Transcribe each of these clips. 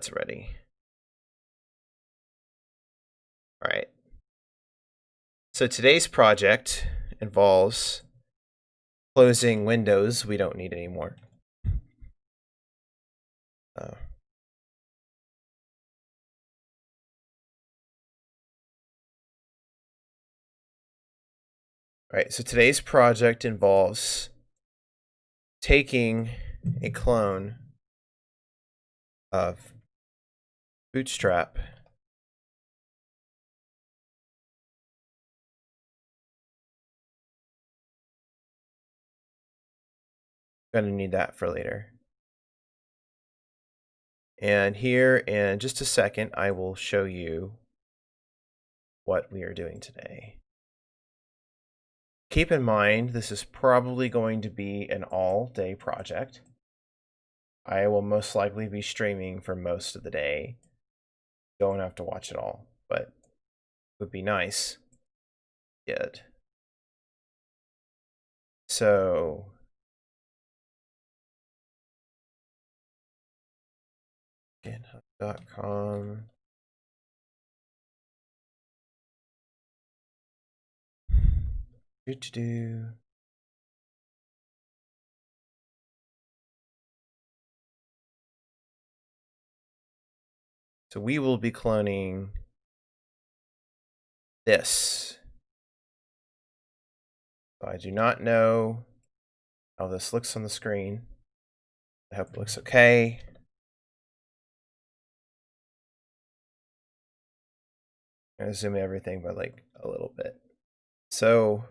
It's ready. All right. So today's project involves closing windows we don't need anymore. All right, so today's project involves taking a clone of Bootstrap gonna need that for later. And here in just a second, I will show you what we are doing today. Keep in mind, this is probably going to be an all-day project. I will most likely be streaming for most of the day. Don't have to watch it all, but it would be nice. Did. So GitHub.com. Do. So we will be cloning this. So I do not know how this looks on the screen. I hope it looks okay. I'm gonna zoom everything by like a little bit. So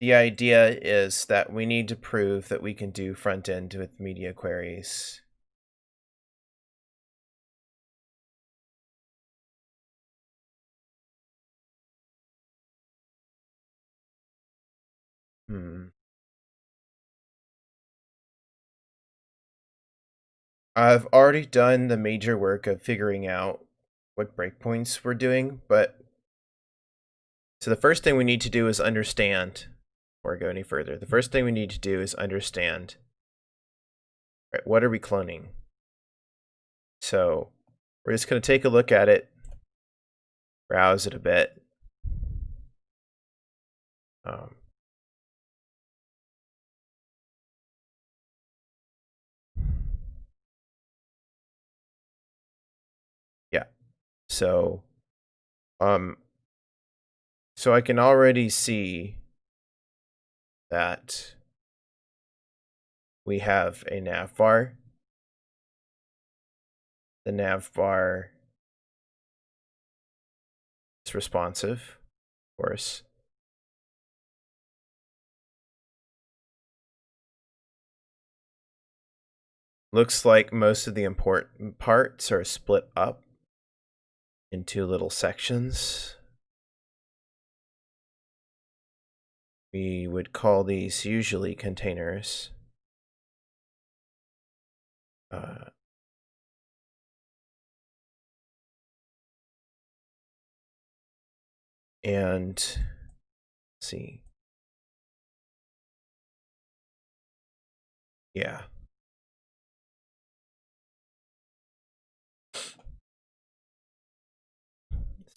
the idea is that we need to prove that we can do front end with media queries. I've already done the major work of figuring out what breakpoints we're doing, but so the first thing we need to do is understand, before I go any further, the first thing we need to do is understand, right, what are we cloning? So we're just going to take a look at it, browse it a bit. Yeah. So so I can already see that we have a nav bar. The nav bar is responsive, of course. Looks like most of the important parts are split up into little sections. We would call these usually containers. And let's see. Yeah.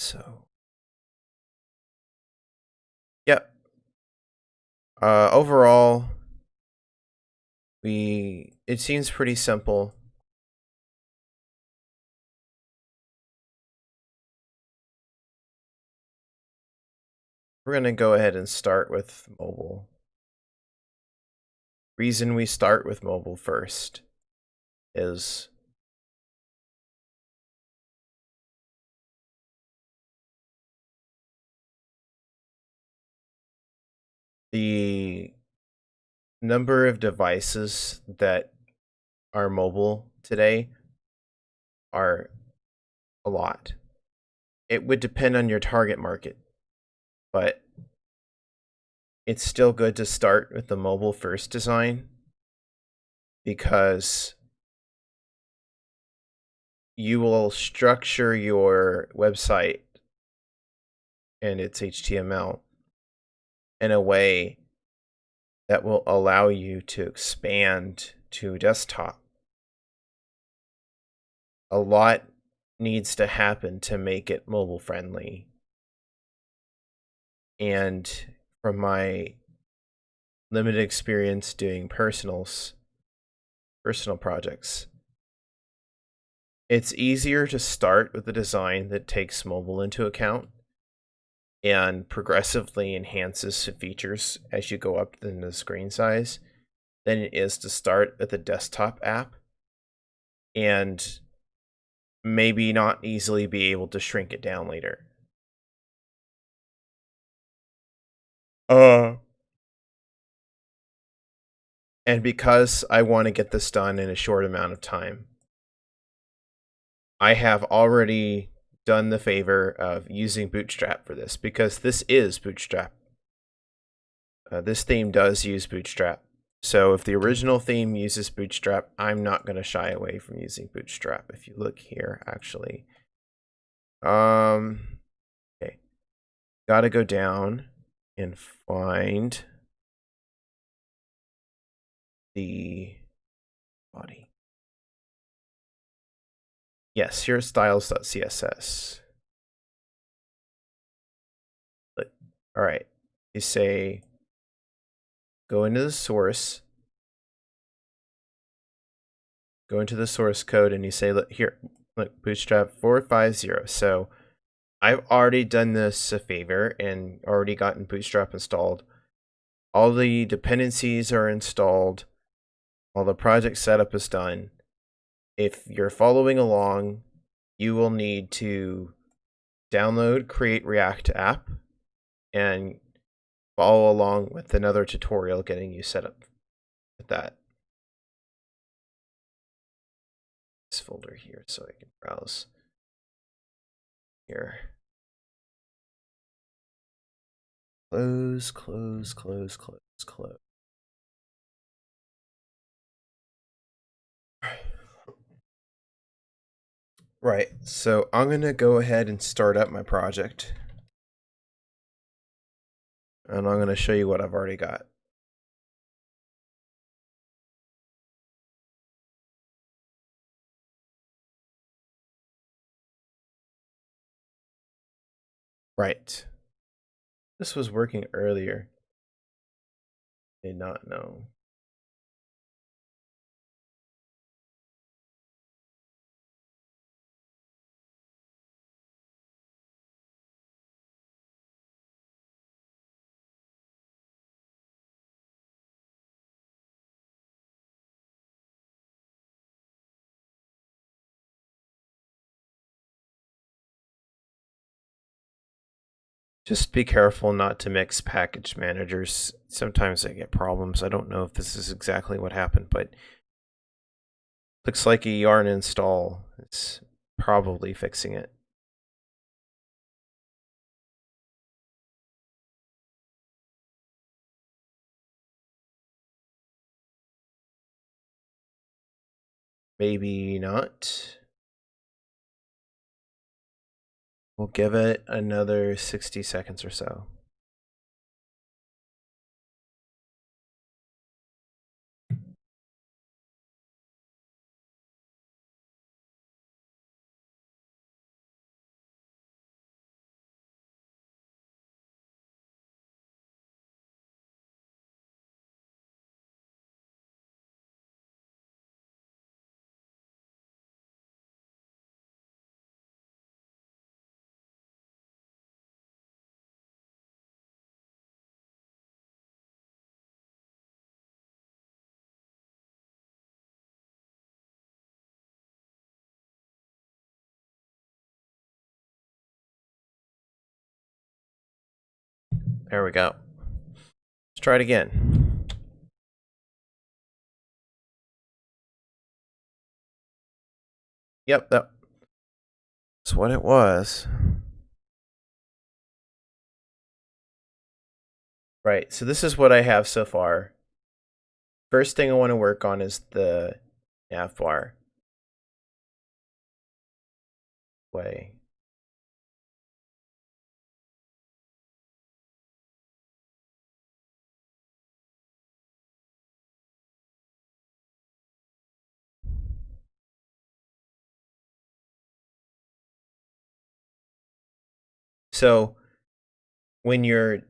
So, yep. Overall, it seems pretty simple. We're going to go ahead and start with mobile. Reason we start with mobile first is the number of devices that are mobile today are a lot. It would depend on your target market, but it's still good to start with the mobile first design because you will structure your website and its HTML in a way that will allow you to expand to desktop. a lot needs to happen to make it mobile friendly. And from my limited experience doing personal projects, it's easier to start with a design that takes mobile into account and progressively enhances features as you go up in the screen size than it is to start with a desktop app and maybe not easily be able to shrink it down later. And because I want to get this done in a short amount of time, I have already done the favor of using Bootstrap for this because this is Bootstrap. This theme does use Bootstrap. So if the original theme uses Bootstrap, I'm not going to shy away from using Bootstrap. If you look here, actually. Okay. Got to go down and find the body. Yes, here's styles.css. All right. You say, go into the source, go into the source code, and you say, look here, look, Bootstrap 450. So I've already done this a favor and already gotten Bootstrap installed. All the dependencies are installed. All the project setup is done. If you're following along, you will need to download Create React app and follow along with another tutorial getting you set up with that. This folder here so I can browse here. Close, close, close, close, close. Right, so I'm going to go ahead and start up my project. And I'm going to show you what I've already got. Right. This was working earlier. Did not know. Just be careful not to mix package managers. Sometimes I get problems. I don't know if this is exactly what happened, but looks like a yarn install. It's probably fixing it. Maybe not. We'll give it another 60 seconds or so. There we go. Let's try it again. Yep, that's what it was. Right, so this is what I have so far. First thing I want to work on is the nav bar. Way. So when you're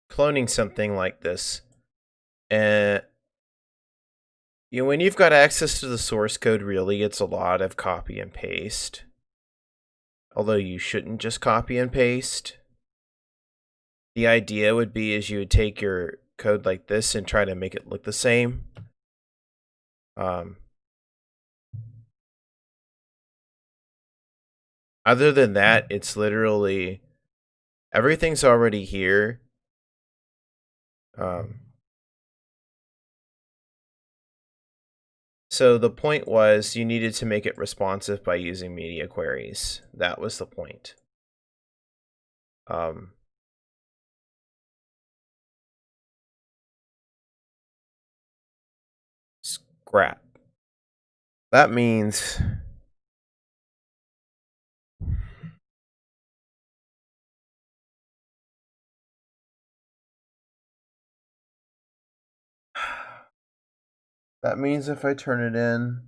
cloning something like this, uh, when you've got access to the source code, really, it's a lot of copy and paste. Although you shouldn't just copy and paste. The idea would be is you would take your code like this and try to make it look the same. Other than that, it's literally everything's already here. So the point was you needed to make it responsive by using media queries. That was the point. Scrap. That means if I turn it in.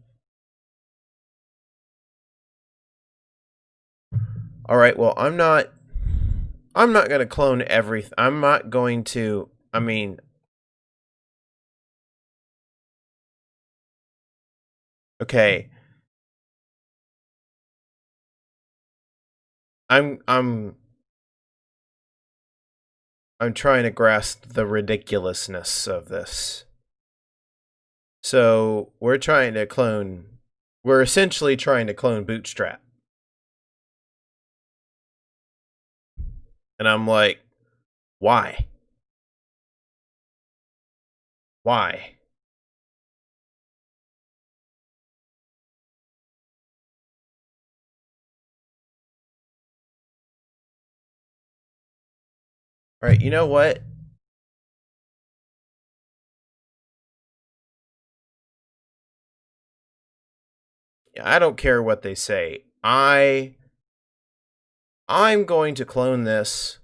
All right, well, I'm not going to clone everything. I'm not going to, okay. I'm trying to grasp the ridiculousness of this. So, we're essentially trying to clone Bootstrap. And I'm like, why? Why? All right, you know what? I don't care what they say. I'm going to clone this.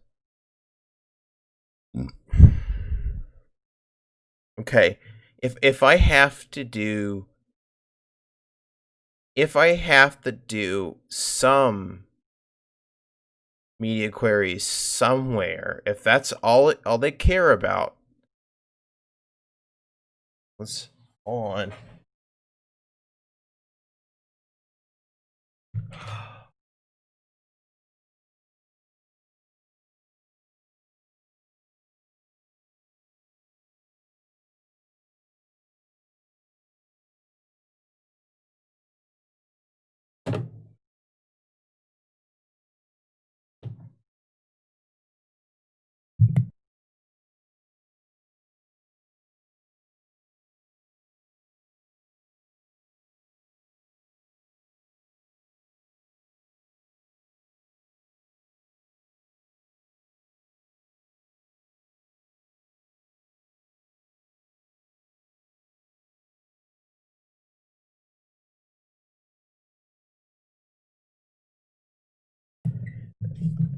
Okay. If I have to do some media queries somewhere, if that's all they care about, let's hold on.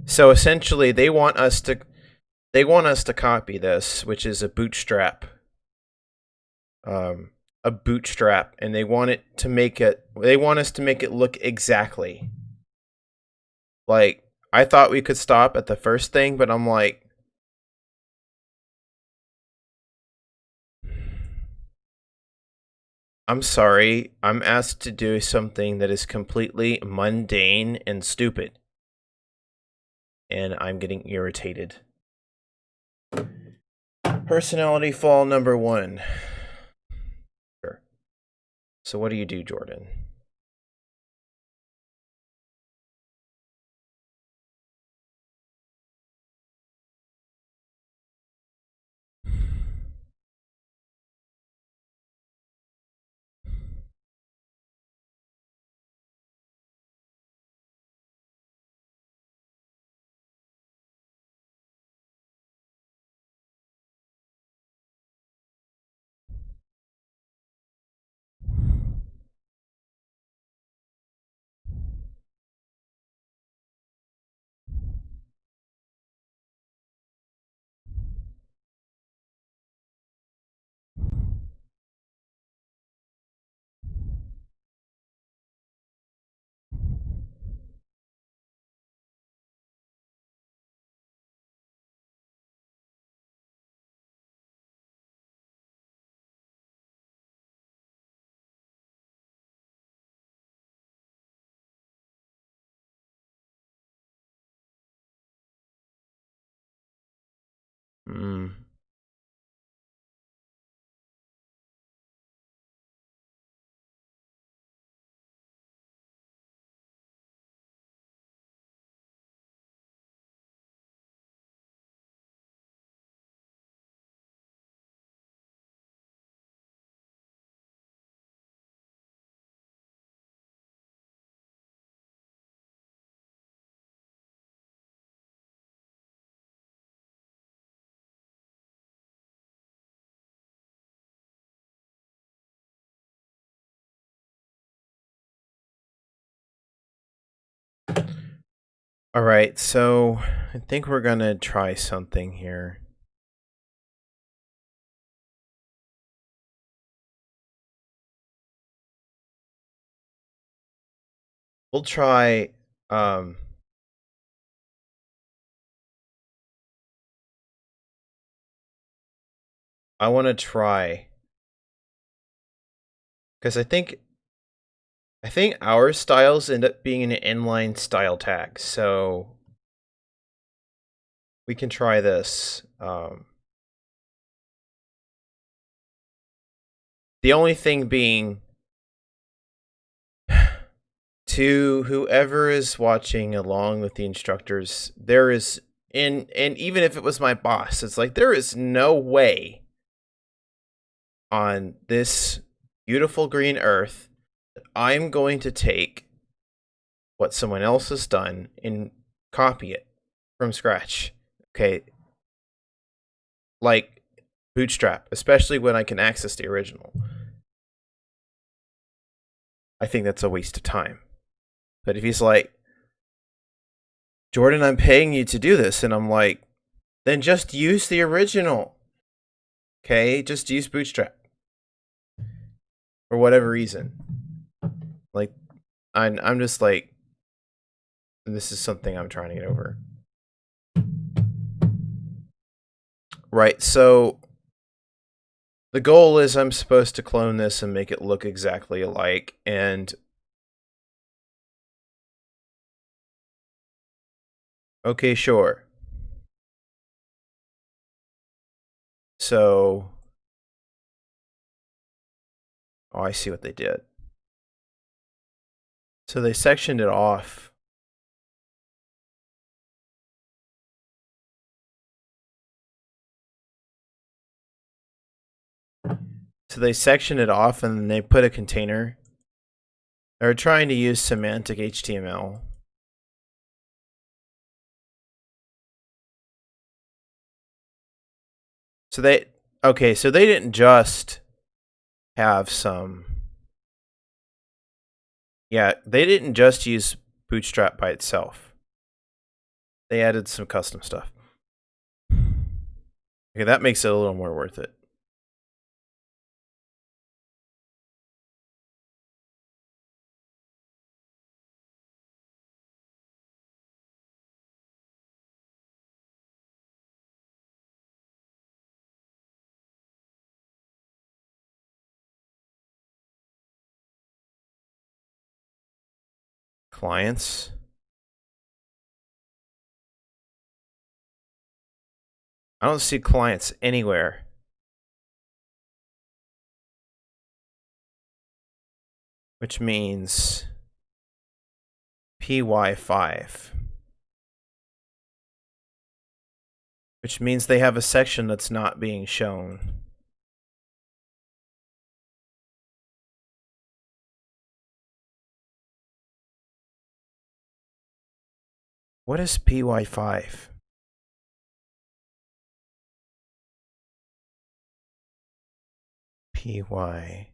So essentially they want us to copy this, which is a bootstrap. A bootstrap, and they want us to make it look exactly like, I thought we could stop at the first thing, but I'm like, I'm sorry, I'm asked to do something that is completely mundane and stupid, and I'm getting irritated. Personality flaw number 1. Sure. So what do you do, Jordan? Hmm. All right, so I think we're gonna try something here. We'll try. Um, I want to try because I think our styles end up being an inline style tag, so we can try this. The only thing being, to whoever is watching along with the instructors, there is and even if it was my boss, it's like there is no way on this beautiful green earth that I'm going to take what someone else has done and copy it from scratch. Okay, like Bootstrap, especially when I can access the original. I think that's a waste of time. But if he's like, Jordan, I'm paying you to do this, and I'm like, then just use the original. Okay, just use Bootstrap for whatever reason. Like, I'm just like, this is something I'm trying to get over. Right, so the goal is I'm supposed to clone this and make it look exactly alike, and okay, sure. So, oh, I see what they did. So they sectioned it off. So they sectioned it off and then they put a container. They're trying to use semantic HTML. So so they didn't just have some, yeah, they didn't just use Bootstrap by itself. They added some custom stuff. Okay, that makes it a little more worth it. Clients. I don't see clients anywhere. Which means PY5. Which means they have a section that's not being shown. What is PY5? PY.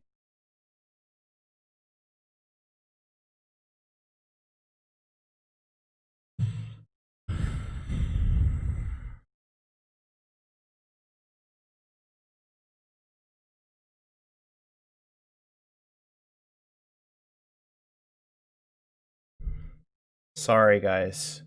Sorry, guys.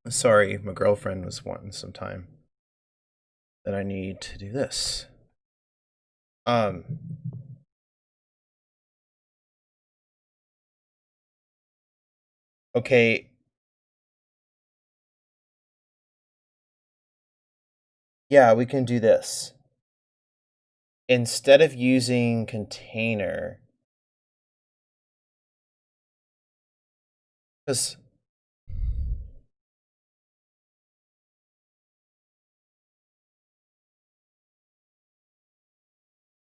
Sorry, my girlfriend was wanting some time. That I need to do this. Um. Okay. Yeah, we can do this. Instead of using container, because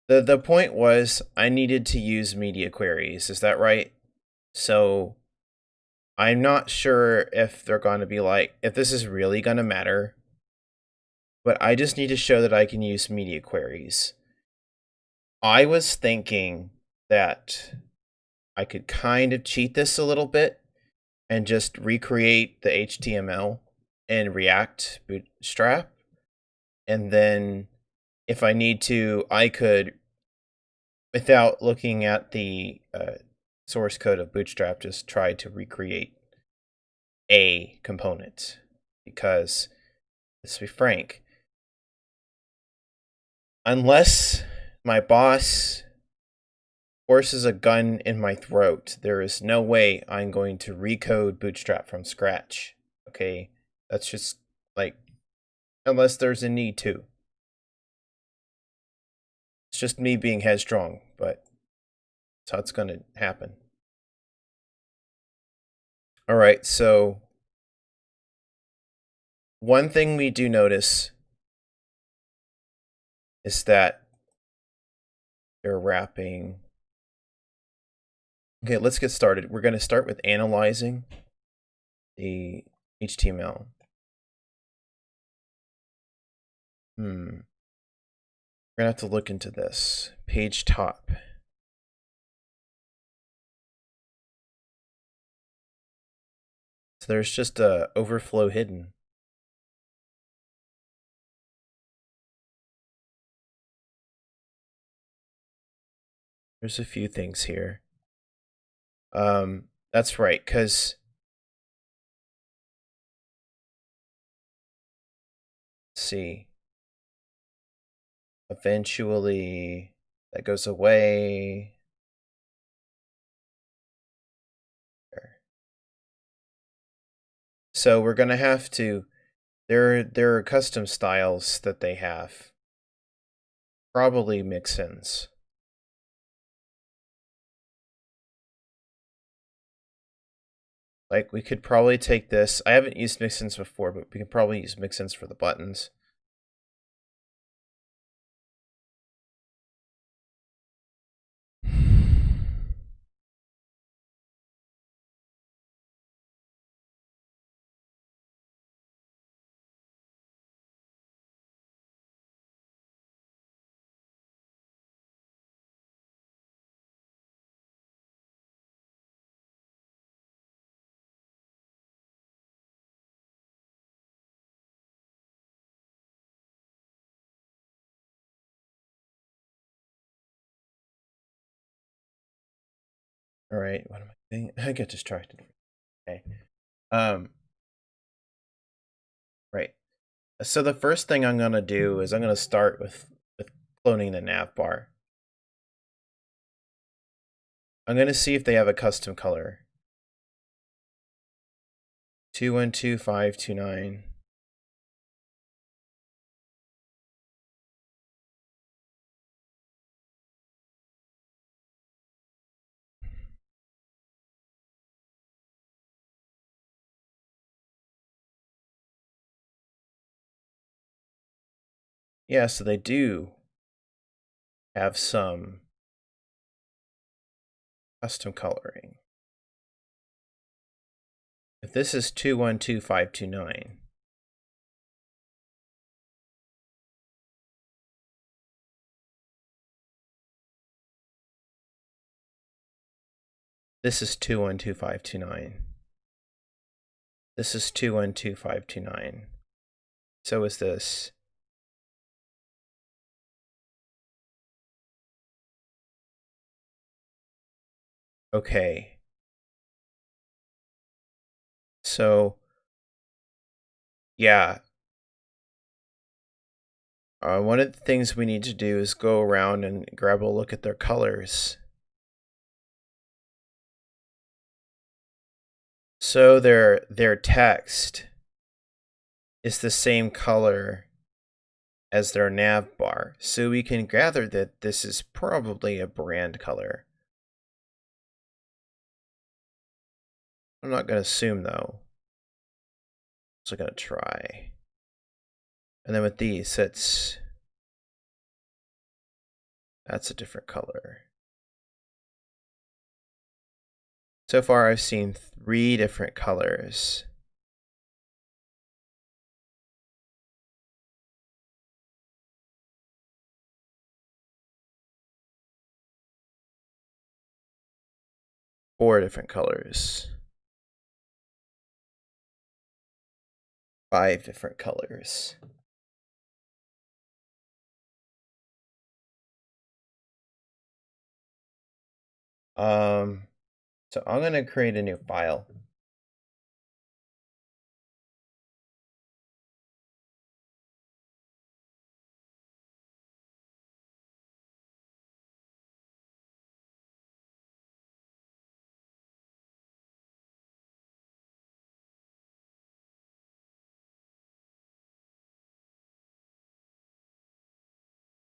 the point was I needed to use media queries. Is that right? So I'm not sure if they're going to be like, if this is really going to matter, but I just need to show that I can use media queries. I was thinking that I could kind of cheat this a little bit and just recreate the HTML in React Bootstrap. And then if I need to, I could, without looking at the source code of Bootstrap, just try to recreate a component. Because, let's be frank, unless my boss forces a gun in my throat, there is no way I'm going to recode Bootstrap from scratch. Okay? That's just like, unless there's a need to. It's just me being headstrong, but that's how it's going to happen. All right, so one thing we do notice is that they're wrapping. Okay, let's get started. We're going to start with analyzing the HTML. We're going to have to look into this. Page top. So there's just a overflow hidden. There's a few things here. That's right, because see, eventually that goes away. So we're gonna have to. There are custom styles that they have. Probably mix-ins. Like we could probably take this. I haven't used mix-ins before, but we can probably use mix-ins for the buttons. All right, what am I thinking? I get distracted. Okay. Right. So the first thing I'm gonna do is I'm gonna start with cloning the nav bar. I'm gonna see if they have a custom color. 212529. Yeah, so they do have some custom coloring. If this is 212529, this is 212529. This is 212529. So is this. Okay. So Yeah. One of the things we need to do is go around and grab a look at their colors. So their text is the same color as their nav bar. So we can gather that this is probably a brand color. I'm not going to assume though. So I'm going to try. And then with these, that's a different color. So far I've seen 3 different colors. Four different colors. 5 different colors. So I'm gonna create a new file.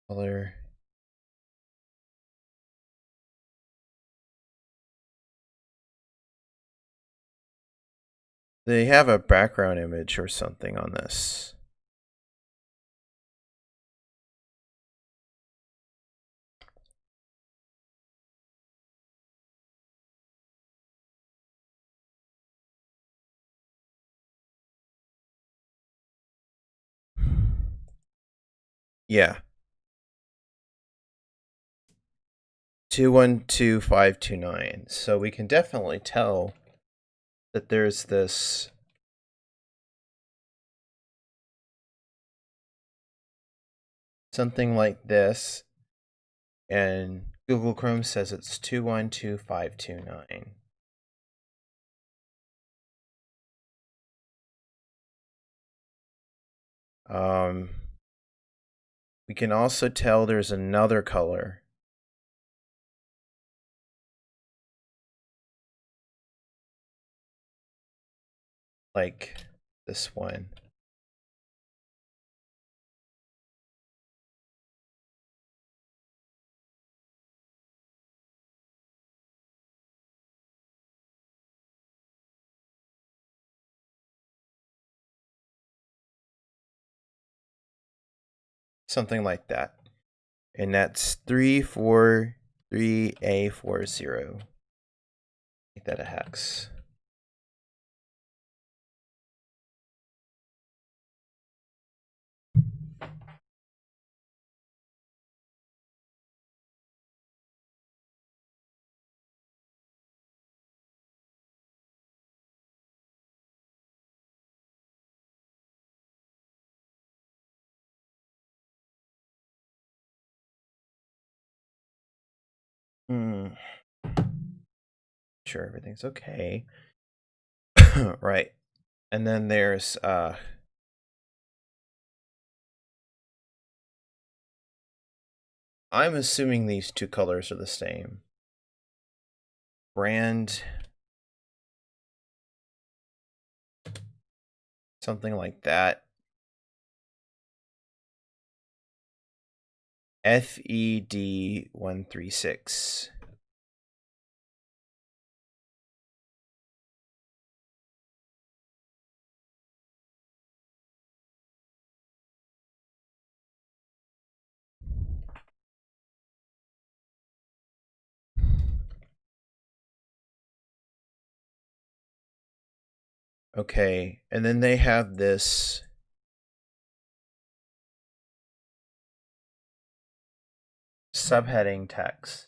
Color. They have a background image or something on this. Yeah. 212529. So we can definitely tell that there's this something like this, and Google Chrome says it's 212529. We can also tell there's another color. Like this one. Something like that. And that's 343A40. Make that a hex. Sure, everything's okay. Right. And then there's I'm assuming these two colors are the same. Brand, something like that. FED136. Okay, and then they have this subheading text.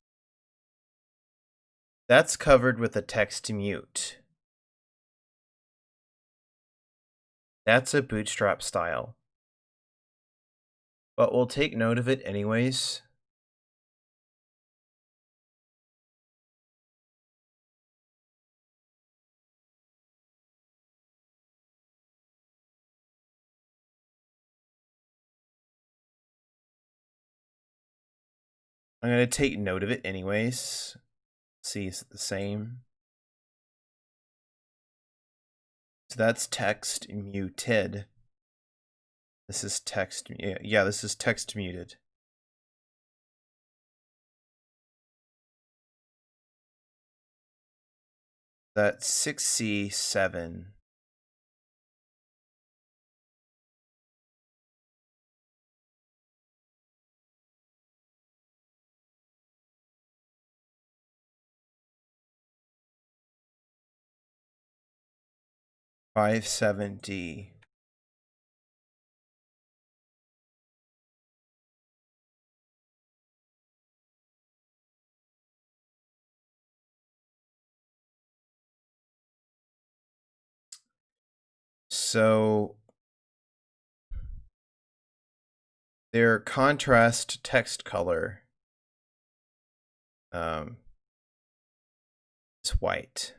That's covered with a text to mute. That's a Bootstrap style. But we'll take note of it anyways. I'm going to take note of it anyways. See, is it the same? So that's text muted. This is text, yeah, this is text muted. That's 6C7. Five 7D. So their contrast text color is white.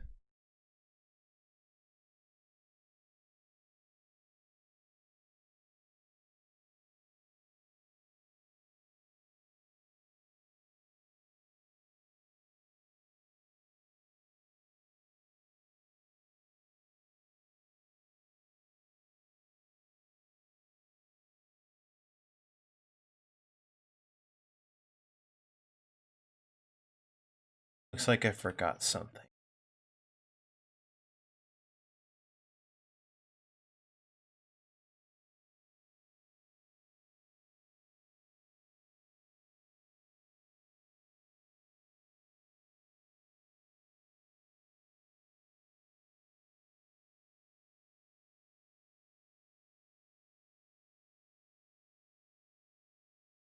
Looks like I forgot something.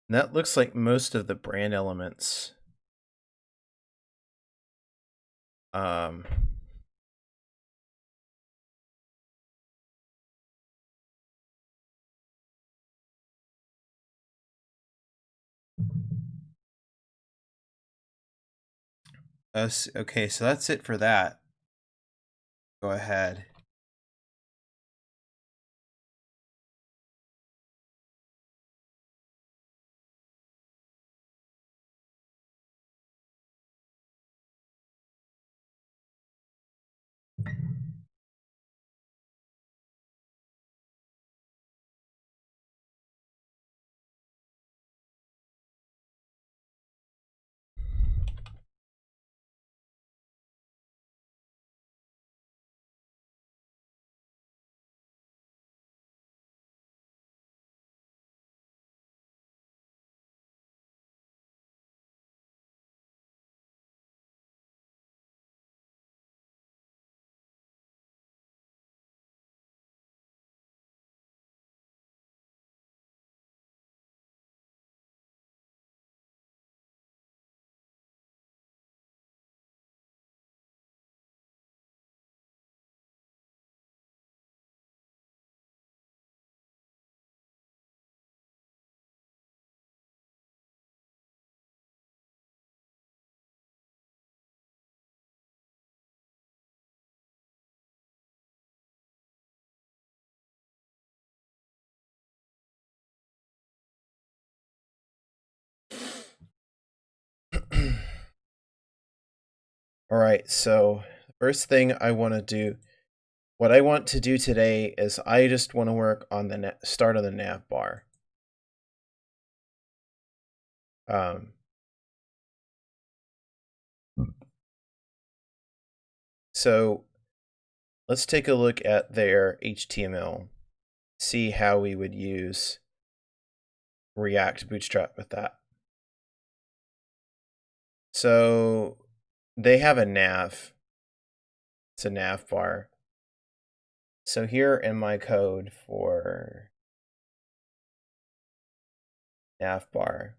And that looks like most of the brand elements. Um, okay, so that's it for that. Go ahead. All right, so the first thing I want to do, what I want to do today is I just want to work on the start of the nav bar. So let's take a look at their HTML, see how we would use React Bootstrap with that. So they have a nav. It's a nav bar. So here in my code for nav bar,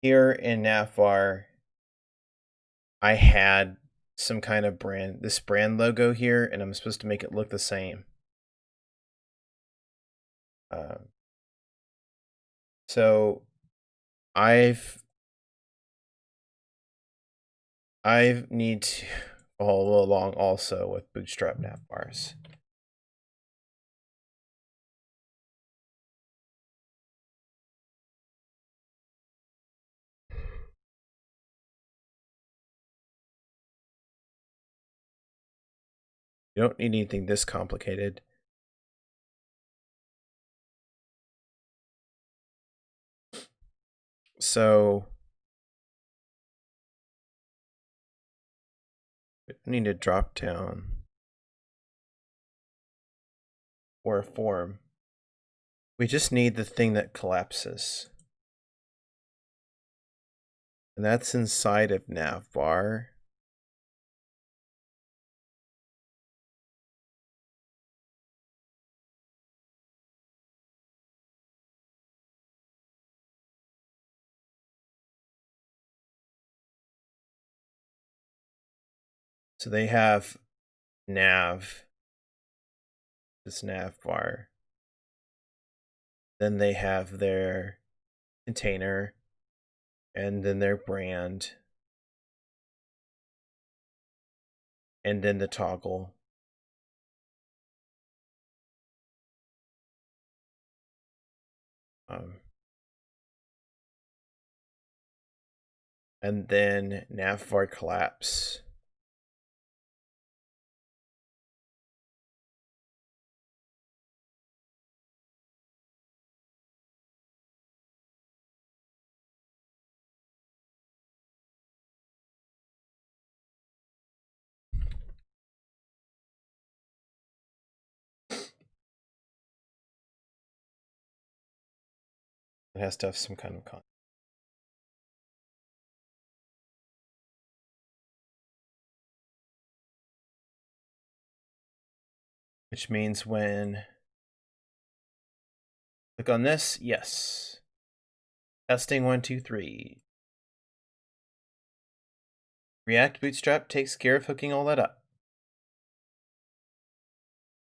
here in navbar, I had some kind of this brand logo here, and I'm supposed to make it look the same. So I've I need to follow along also with Bootstrap navbars. You don't need anything this complicated. So we need a drop down or a form. We just need the thing that collapses. And that's inside of navbar. So they have nav, this navbar. Then they have their container, and then their brand, and then the toggle. And then navbar collapse. It has to have some kind of content. Which means when click on this, yes. Testing 1, 2, 3. React Bootstrap takes care of hooking all that up.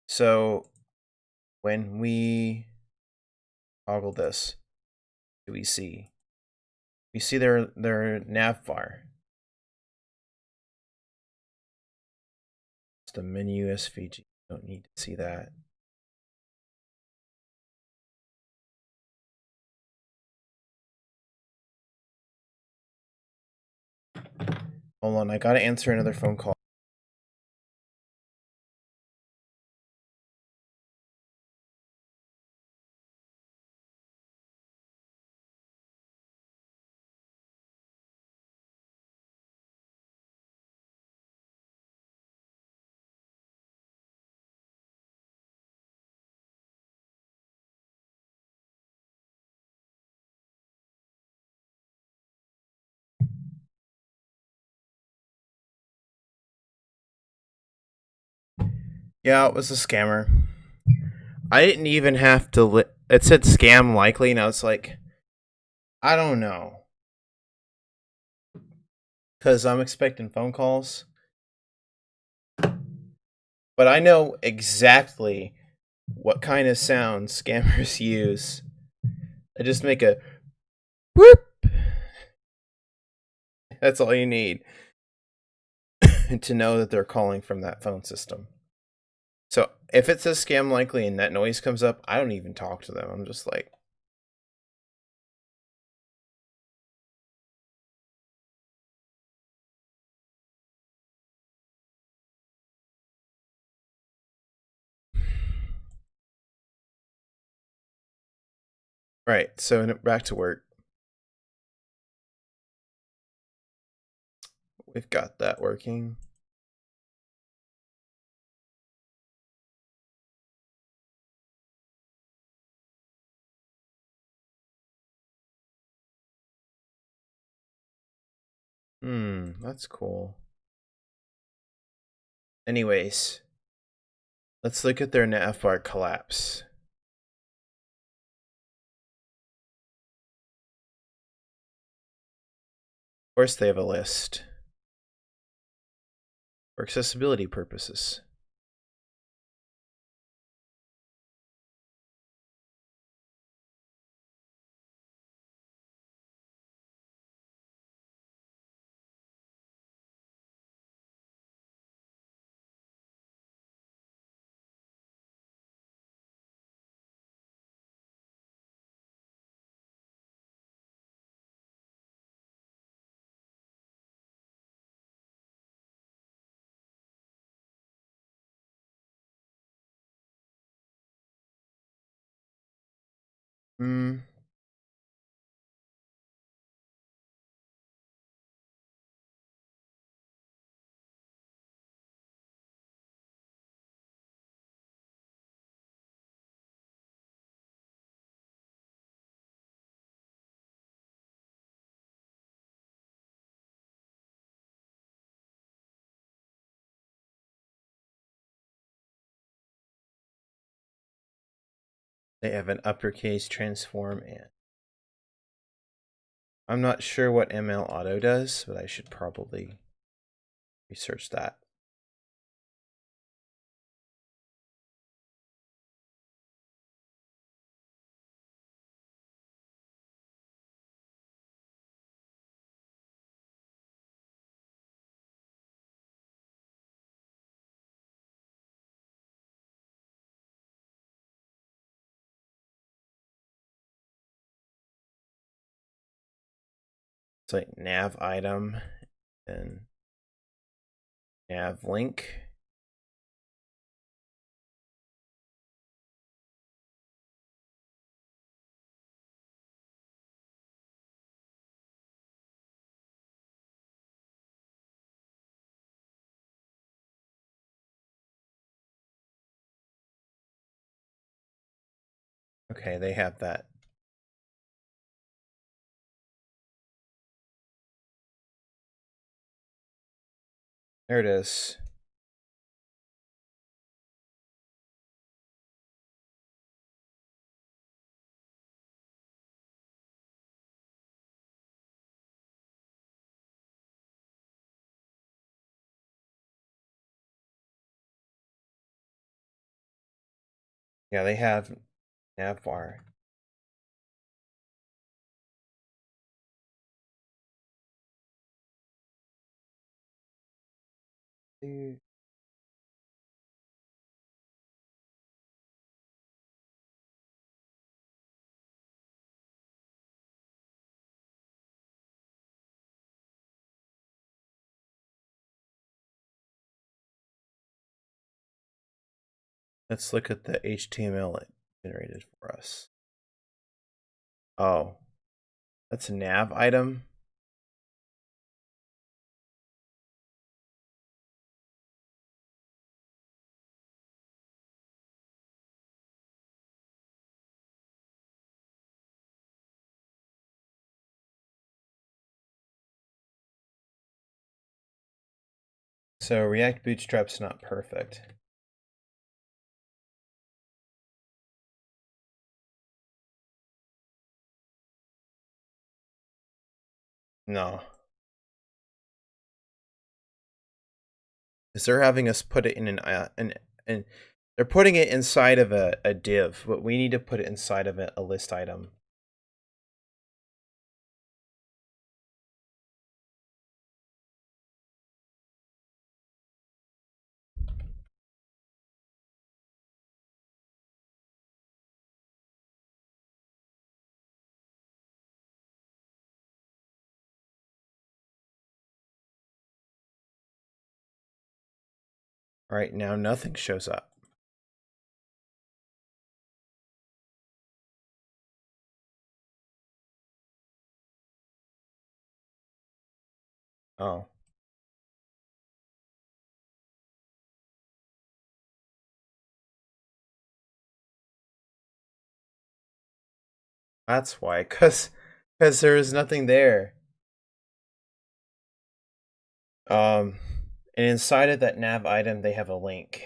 So when we toggle this, do we see? We see their navbar. It's the menu SVG. Don't need to see that. Hold on, I gotta answer another phone call. Yeah, it was a scammer. I didn't even have to. It said scam likely, and I was like, I don't know, because I'm expecting phone calls. But I know exactly what kind of sound scammers use. They just make a whoop. That's all you need to know that they're calling from that phone system. So if it says scam likely and that noise comes up, I don't even talk to them. I'm just like, right. So back to work. We've got that working. That's cool. Anyways, let's look at their navbar collapse. Of course, they have a list for accessibility purposes. Hmm. They have an uppercase transform and I'm not sure what ML Auto does, but I should probably research that. It's like nav item and nav link. Okay, they have that. There it is. Yeah, they have nav bar. Let's look at the HTML it generated for us. Oh, that's a nav item. So React Bootstrap's not perfect. No. Because they're having us put it in an they're putting it inside of a div, but we need to put it inside of a list item. All right, now nothing shows up. Oh. That's why, cause there is nothing there. And inside of that nav item, they have a link.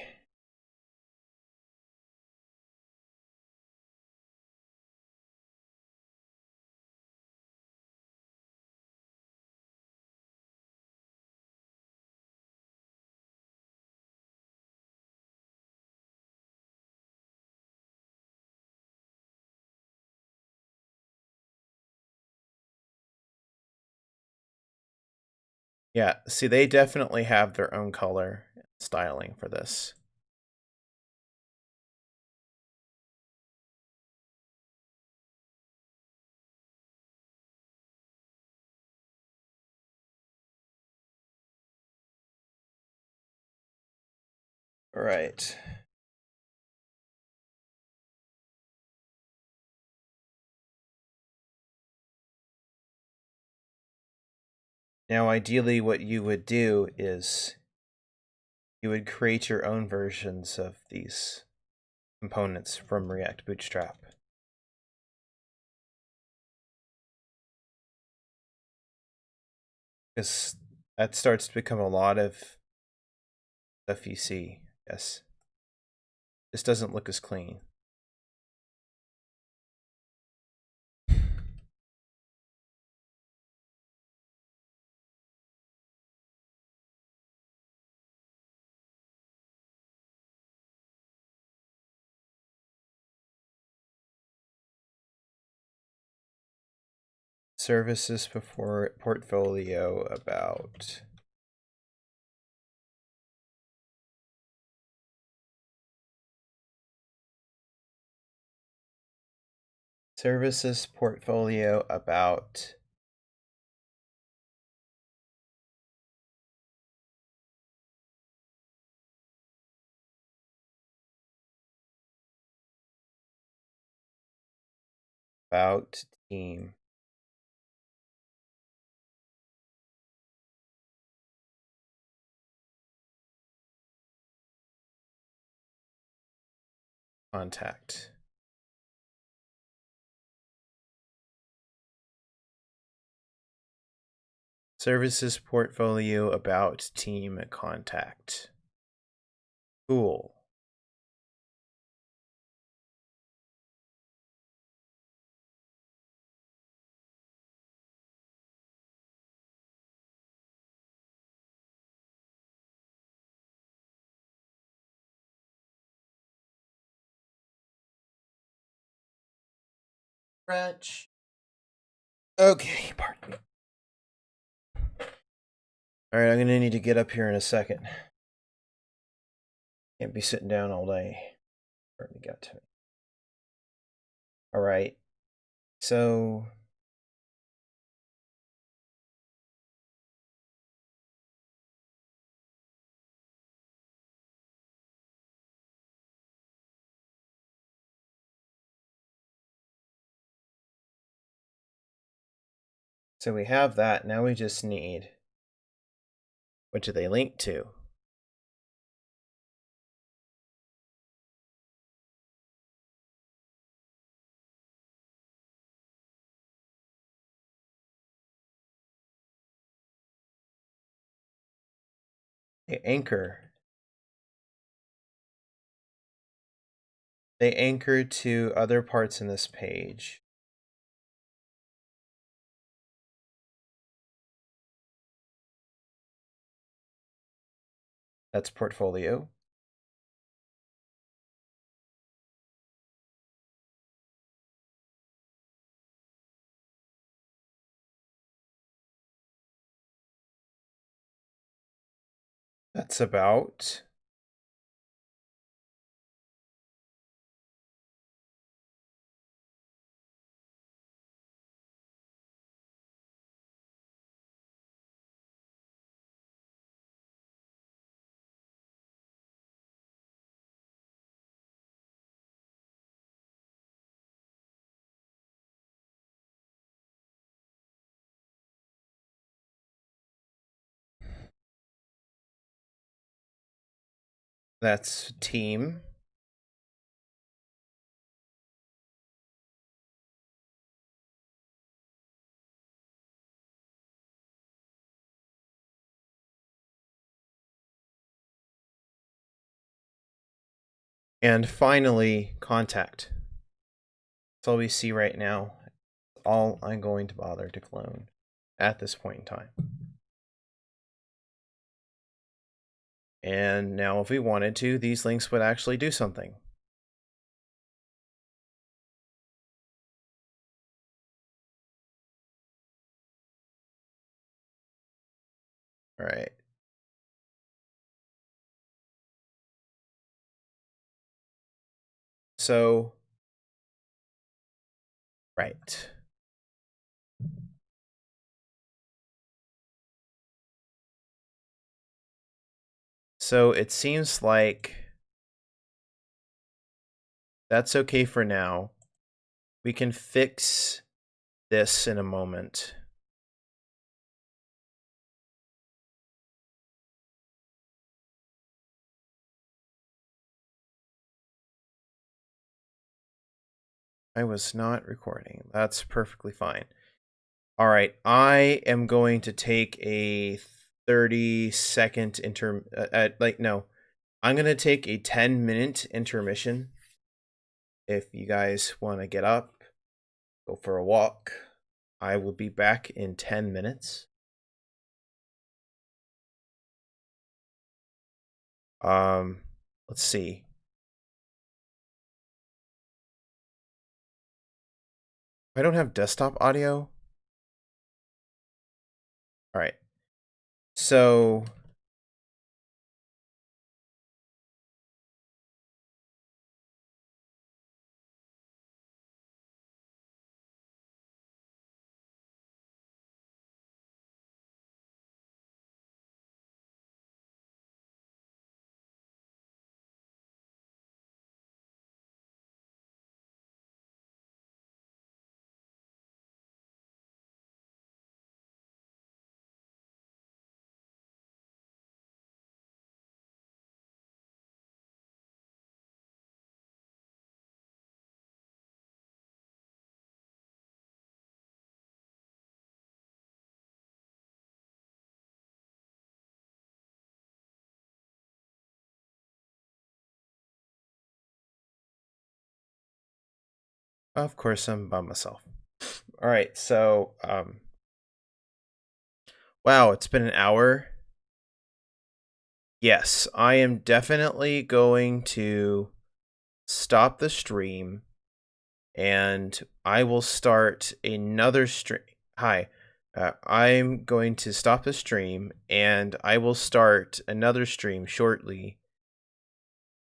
Yeah, see, they definitely have their own color styling for this. All right. Now, ideally, what you would do is you would create your own versions of these components from React Bootstrap. Because that starts to become a lot of stuff you see. Yes. This doesn't look as clean. Services before portfolio about. Services portfolio about. About team. Contact. Services portfolio about team contact. Cool. Stretch. Okay, pardon me. Alright, I'm gonna need to get up here in a second. Can't be sitting down all day. Already got to me. Alright. So we have that. Now we just need, what do they link to? They anchor. They anchor to other parts in this page. That's portfolio. That's about. That's team. And finally, contact. That's all we see right now. All I'm going to bother to clone at this point in time. And now if we wanted to, these links would actually do something. All right. So, right. So it seems like that's okay for now. We can fix this in a moment. I was not recording. That's perfectly fine. All right, I am going to take a 30-second I'm going to take a 10-minute intermission. If you guys want to get up, go for a walk. I will be back in 10 minutes. Let's see. I don't have desktop audio. All right. So of course I'm by myself. All right, so wow, it's been an hour. Yes, I am definitely going to stop the stream and I will start another stream. Hi. I'm going to stop the stream and I will start another stream shortly,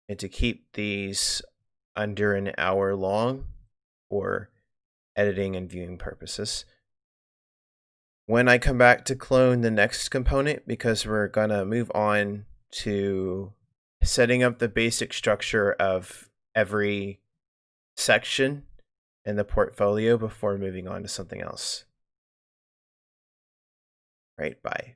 and to keep these under an hour long for editing and viewing purposes. When I come back to clone the next component, because we're going to move on to setting up the basic structure of every section in the portfolio before moving on to something else. Right, bye.